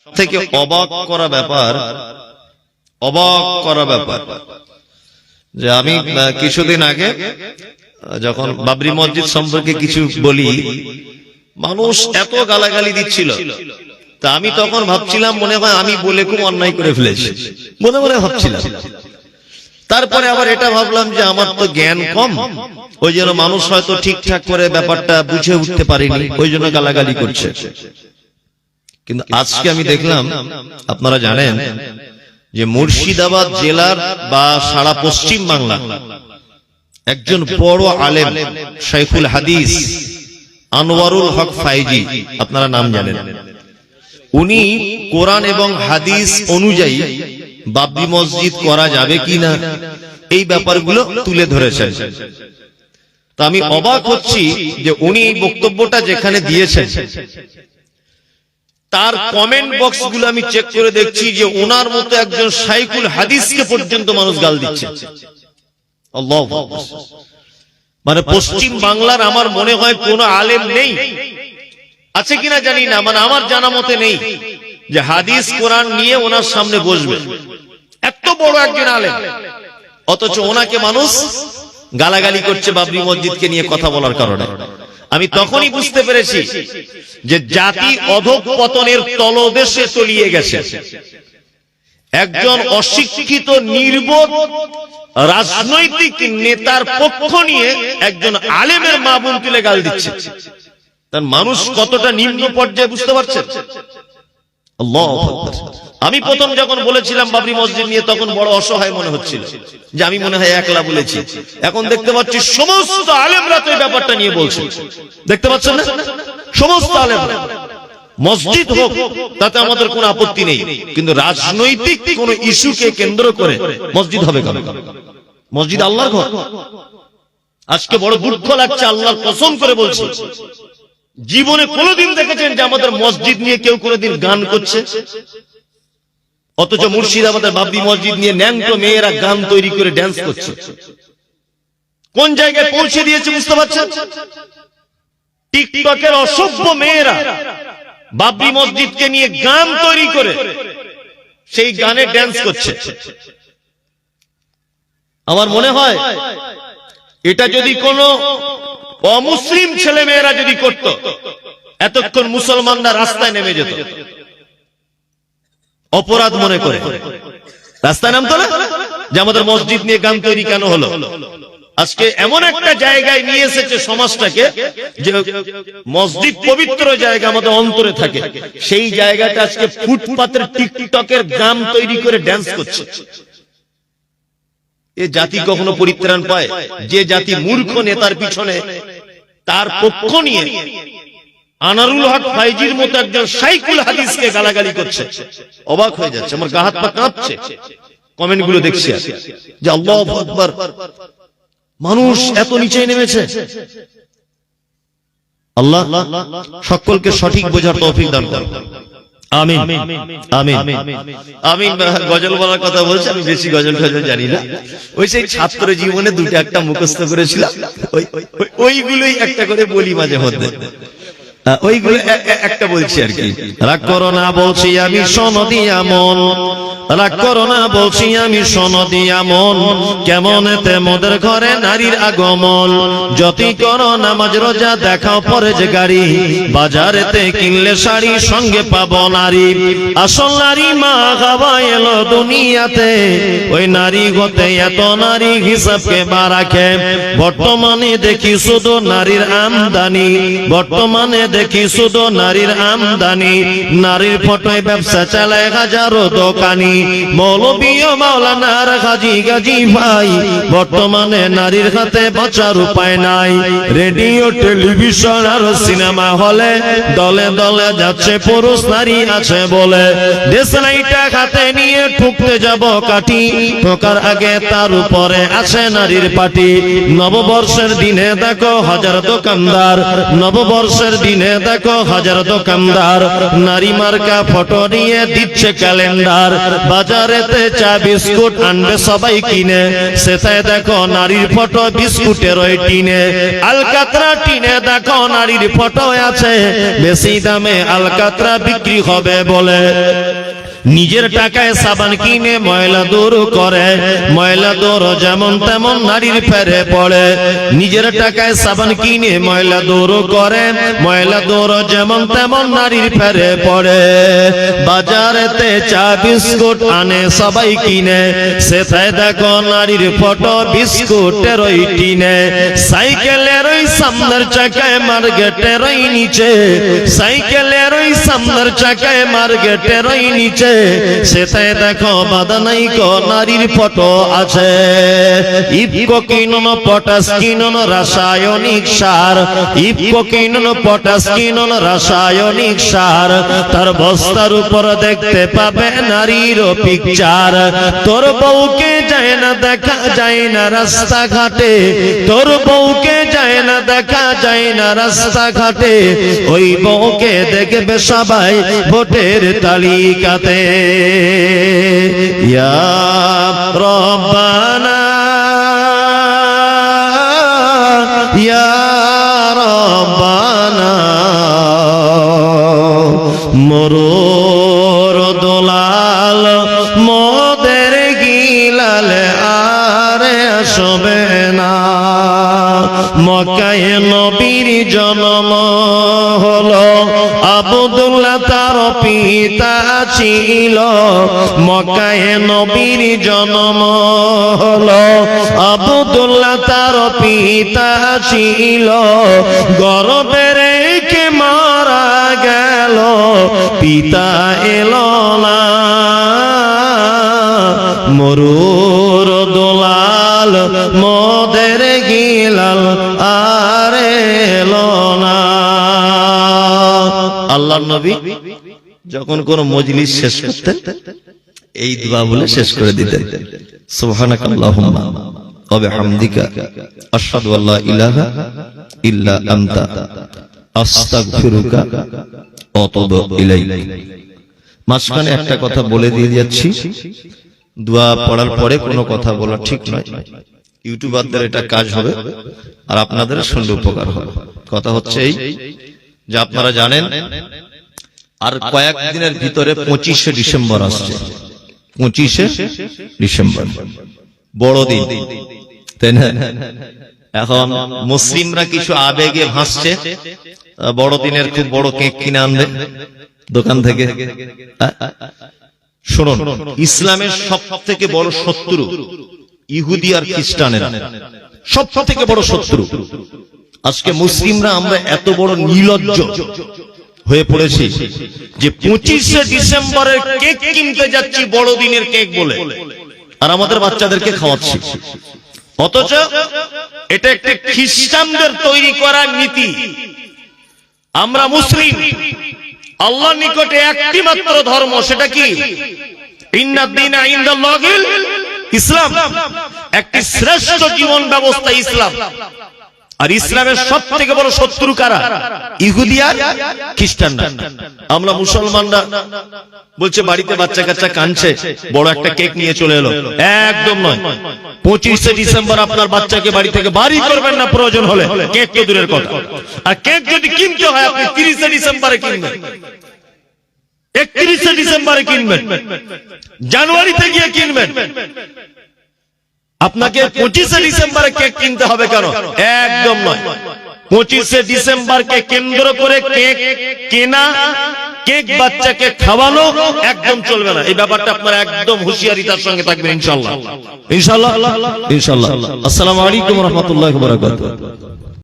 থেকে অবাক করা ব্যাপার যে আমি কিছুদিন আগে যখন বাবরি মসজিদ সম্পর্কে কিছু বলি, মানুষ এত গালাগালি দিচ্ছিল, তা আমি তখন ভাবছিলাম মনে হয় আমি বলে খুব অন্যায় করে ফেলেছি, মনে মনে ভাবছিলাম। তারপরে আবার এটা ভাবলাম যে আমার তো জ্ঞান কম, ওই জন্য মানুষ হয়তো ঠিকঠাক করে ব্যাপারটা বুঝে উঠতে পারেনি, ওই জন্য গালাগালি করছে। কিন্তু আজকে আমি দেখলাম, আপনারা জানেন যে মুর্শিদাবাদ জেলার বা সারা পশ্চিম বাংলা একজন বড় আলেম শাইখুল হাদিস আনোয়ারুল হক ফাইজি, আপনারা নাম জানেন, উনি কোরআন এবং হাদিস অনুযায়ী বাবরি মসজিদ করা যাবে কিনা এই ব্যাপারগুলো তুলে ধরেছেন। তা আমি অবাক হচ্ছি যে উনি এই বক্তব্যটা যেখানে দিয়েছেন তার কমেন্ট বক্স গুলো আমি চেক করে দেখছি যে ওনার মতো একজন শাইখুল হাদিসকে পর্যন্ত মানুষ গাল দিচ্ছে। আল্লাহু আকবার। মানে পশ্চিম বাংলার আমার মনে হয় কোন আলেম নেই, আছে কিনা জানি না, মানে আমার জানা মতে নেই যে হাদিস কোরআন নিয়ে ওনার সামনে বসবে, এত বড় একজন আলেম, অথচ ওনাকে মানুষ গালাগালি করছে বাবরি মসজিদকে নিয়ে কথা বলার কারণে। আমি তখনই বুঝতে পেরেছি যে জাতি অধঃপতনের তলদেশে তলিয়ে গেছে। একজন অশিক্ষিত নির্বোধ রাজনৈতিক নেতার পক্ষ নিয়ে একজন আলেমের মা বোন তুলে গাল দিচ্ছে, তার মানুষ কতটা নিম্ন পর্যায়ে বুঝতে পারছেন? আল্লাহু আকবার। আমি প্রথম যখন বলেছিলাম বাবরি মসজিদ নিয়ে তখন বড় অসহায় মনে হচ্ছিল যে আমি মনে হয় একলা বলেছি। এখন দেখতে পাচ্ছি সমস্ত আলেমরা তো এই ব্যাপারটা নিয়ে বলছে, দেখতে পাচ্ছেন না? সমস্ত আলেমরা। মসজিদ হোক তাতে আমাদের কোনো আপত্তি নেই, কিন্তু রাজনৈতিক কোন ইস্যুকে কেন্দ্র করে মসজিদ হবে কেন? মসজিদ আল্লাহর ঘর। আজকে বড় দুঃখ লাগছে, আল্লাহর কসম করে বলছি, জীবনে কোনোদিন দেখেছেন যে আমাদের মসজিদ নিয়ে কেউ কোনোদিন গান করছে? অথচ মুর্শিদাবাদের বাবরি মসজিদ নিয়ে ন্যাংটো মেয়েরা গান তৈরি করে ড্যান্স করছে। কোন জায়গায় পৌঁছে দিয়েছে বুঝতে পারছেন? টিকটকের অসভ্য মেয়েরা বাবরি মসজিদকে নিয়ে গান তৈরি করে সেই গানে ড্যান্স করছে। আমার মনে হয় এটা যদি কোন অমুসলিম ছেলে মেয়েরা যদি করত, এতক্ষণ মুসলমানরা রাস্তায় নেমে যেত, অপরাধ মনে করে রাস্তায় নামতো না যে আমাদের মসজিদ নিয়ে গান তৈরি কেন হলো। আজকে এমন একটা জায়গায় নিয়ে এসেছে সমাজটাকে যে মসজিদ পবিত্র জায়গা আমাদের অন্তরে থাকে, সেই জায়গাটা আজকে ফুটপাতের টিকটকের গান তৈরি করে ড্যান্স করছে। এ জাতি কখনো পরিত্রাণ পায়? যে জাতি মূর্খ নেতার পিছনে তার পক্ষ নিয়ে আনোয়ারুল হক ফাইজির মতো একজন শাইখুল হাদিসকে গালাগালি করছে, অবাক হয়ে যাচ্ছে, আমার গা হাত পা কাঁপছে কমেন্ট গুলো দেখছি যে আল্লাহু আকবার, মানুষ এত নিচে নেমেছে। আল্লাহ সকলকে সঠিক বোঝার তৌফিক দান করুন, আমিন আমিন আমিন। গজল বলার কথা বলছি, আমি বেশি গজল টজল জানি না, ওই সেই ছাত্র জীবনে দুটো একটা মুখস্থ করেছিলাম, ওইগুলোই একটা করে বলি মাঝে মধ্যে, ওইগুলো একটা বলছি আর কি। রাগ করো না বলছি আমি সনদি আমন, রাগ করো না বলছি আমি সনদি আমন, কেমন এতে মোদের ঘরে নারীর আগমন, যতই করো নামাজ রোজা দেখাও পরে যে গাড়ি, বাজারেতে কিনলে শাড়ি সঙ্গে পাবো নারী, আসল নারী মা খাওয়া এলো দুনিয়াতে, ওই নারী হতে এত নারী হিসাবকে বা রাখে, বর্তমানে দেখি শুধু নারীর আমদানি, বর্তমানে দেখি শুধু নারীর আমদানি, নারীর ফটোয় ব্যবসা চালায় হাজারো দোকানি, মৌলবী ও মাওলানার হাজি গাজী ভাই, বর্তমানে নারীর হাতে বাঁচার উপায় নাই, রেডিও টেলিভিশন আর সিনেমা হলে দলে দলে যাচ্ছে পুরুষ নারী আছে বলে, দেশলাইটা হাতে নিয়ে ঠুকতে যাব কাঠি, ঠোকার আগে তার উপরে আছে নারীর পাটি, নববর্ষের দিনে দেখো হাজার দোকানদার, নববর্ষের দিনে কিনে দেখো হাজার দোকানদার নারী মার্কা ফটো নিয়ে দিচ্ছে ক্যালেন্ডার। বাজারেতে চা বিস্কুট আনবে সবাই কিনে, সেটাই দেখো নারীর ফটো বিস্কুটের ওই টিনে। আলকাতরা টিনে দেখো নারীর ফটো আছে, বেশি দামে আলকাতরা বিক্রি হবে বলে। নিজের টাকায় সাবান কিনে ময়লা দূর করে, ময়লা দূর যেমন তেমন নারীর ফেরে পড়ে। নিজের টাকায় সাবান কিনে ময়লা দূর করে, ময়লা দূর যেমন তেমন নারীর ফেরে পড়ে। বাজারেতে চা বিস্কুট আনে সবাই কিনে, সেটাই দেখো নারীর ফটো বিস্কুটের ওই টিনে। সাইকেলের ওই সামনের চাকায় মার্কেটের ওই নিচে, সাইকেলের ওই সামনের চাকায় মার্কেটের ওই নিচে, সেটাই দেখো বাদানাইকো নারীর ফটো আছে। ইফকো কিনুন পটাশ কিনুন রাসায়নিক সার, ইফকো কিনুন পটাশ কিনুন রাসায়নিক সার। তার বস্তার উপর দেখতে পাবে নারীর পিকচার। তোর বউকে যায় না দেখা যায় না রাস্তাঘাটে, তোর বউকে যায় না দেখা যায় না রাস্তাঘাটে। ওই বউকে দেখবে সবাই ভোটের তালিকাতে। ইয়া রব্বানা ইয়া রব্বানা, মরুর দোলাল মোদের গিলালে আরে আসবে না। মক্কায় নবীর জন্ম হলো, আব্দুল্লাহ তার পিতা ছিল। মক্কায় নবীর জন্ম হলো, আব্দুল্লাহ তার পিতা ছিল। গর্ভে রেখে মারা গেল, পিতা এলো না। মরুর দোলাল মোদের গিলাল আরে এলো না। আল্লাহর নবী যখন কোন মজলিস শেষ করতেন এই দোয়া বলে শেষ করে দিতেন, সুবহানাকাল্লাহুম্মা ওয়া বিহামদিকা আশহাদু আল্লা ইলাহা ইল্লা আনতা আস্তাগফিরুকা ওয়া আতুবু ইলাইক। মাঝখানে একটা কথা বলে দিয়ে যাচ্ছি, দোয়া পড়ার পরে কোনো কথা বলা ঠিক নয়। ইউটিউবারদের এটা কাজ হবে আর আপনাদের শুনলে উপকার হবে। কথা হচ্ছে এই যে আপনারা জানেন আর কয়েকদিনের ভিতরে 25শে ডিসেম্বর আসছে। 25শে ডিসেম্বর বড়দিন, তাই না? এখন মুসলিমরা কিছু আবেগে ভাসছে, বড়দিনের খুব বড় কেক কিনে আনবে দোকান থেকে। শুনুন, ইসলামের সব থেকে বড় শত্রু ইহুদি আর খ্রিস্টানেরা, সব থেকে বড় শত্রু। আজকে মুসলিমরা আমরা এত বড় নির্লজ্জ হয়ে পড়েছি যে 25শে ডিসেম্বরের কেক কিনতে যাচ্ছি বড়দিনের কেক বলে, আর আমাদের বাচ্চাদেরকে খাওয়াচ্ছি। অথচ এটা একটা খ্রিস্টানদের তৈরি করা নীতি। আমরা মুসলিম, আল্লাহর নিকটে একটি মাত্র ধর্ম, সেটা কি? ইন্নাদ-দীনা ইনদাল্লাহিল ইসলাম। একটি শ্রেষ্ঠ জীবন ব্যবস্থা ইসলাম। আর ইসলামের সব থেকে বড় শত্রু কারা? ইহুদি আর খ্রিস্টানরা। আমরা মুসলমানরা বলছে বাড়িতে বাচ্চা কাচ্চা কাঁদছে, বড় একটা কেক নিয়ে চলে এলো। একদম নয়। 25শে ডিসেম্বর আপনার বাচ্চাকে বাড়ি থেকে বাড়ি করবেন না প্রয়োজন হলে, কেক তো দূরের কথা। আর কেক যদি কিনতে হয় আপনি 30শে ডিসেম্বরে কিনবেন, 31শে ডিসেম্বরে কিনবেন, জানুয়ারিতে গিয়ে কিনবেন। আপনাকে 25শে ডিসেম্বরে কেক কিনতে হবে কেন? একদম নয়। 25শে ডিসেম্বরকে কেন্দ্র করে কেক কেনা, কেক বাচ্চাকে খাওয়ানো একদম চলবে না। এই ব্যাপারটা আপনারা একদম হুঁশিয়ারিতার সঙ্গে থাকবেন ইনশাআল্লাহ। ইনশাআল্লাহ, ইনশাআল্লাহ। আসসালামু আলাইকুম ওয়া রাহমাতুল্লাহি ওয়া বারাকাতুহু।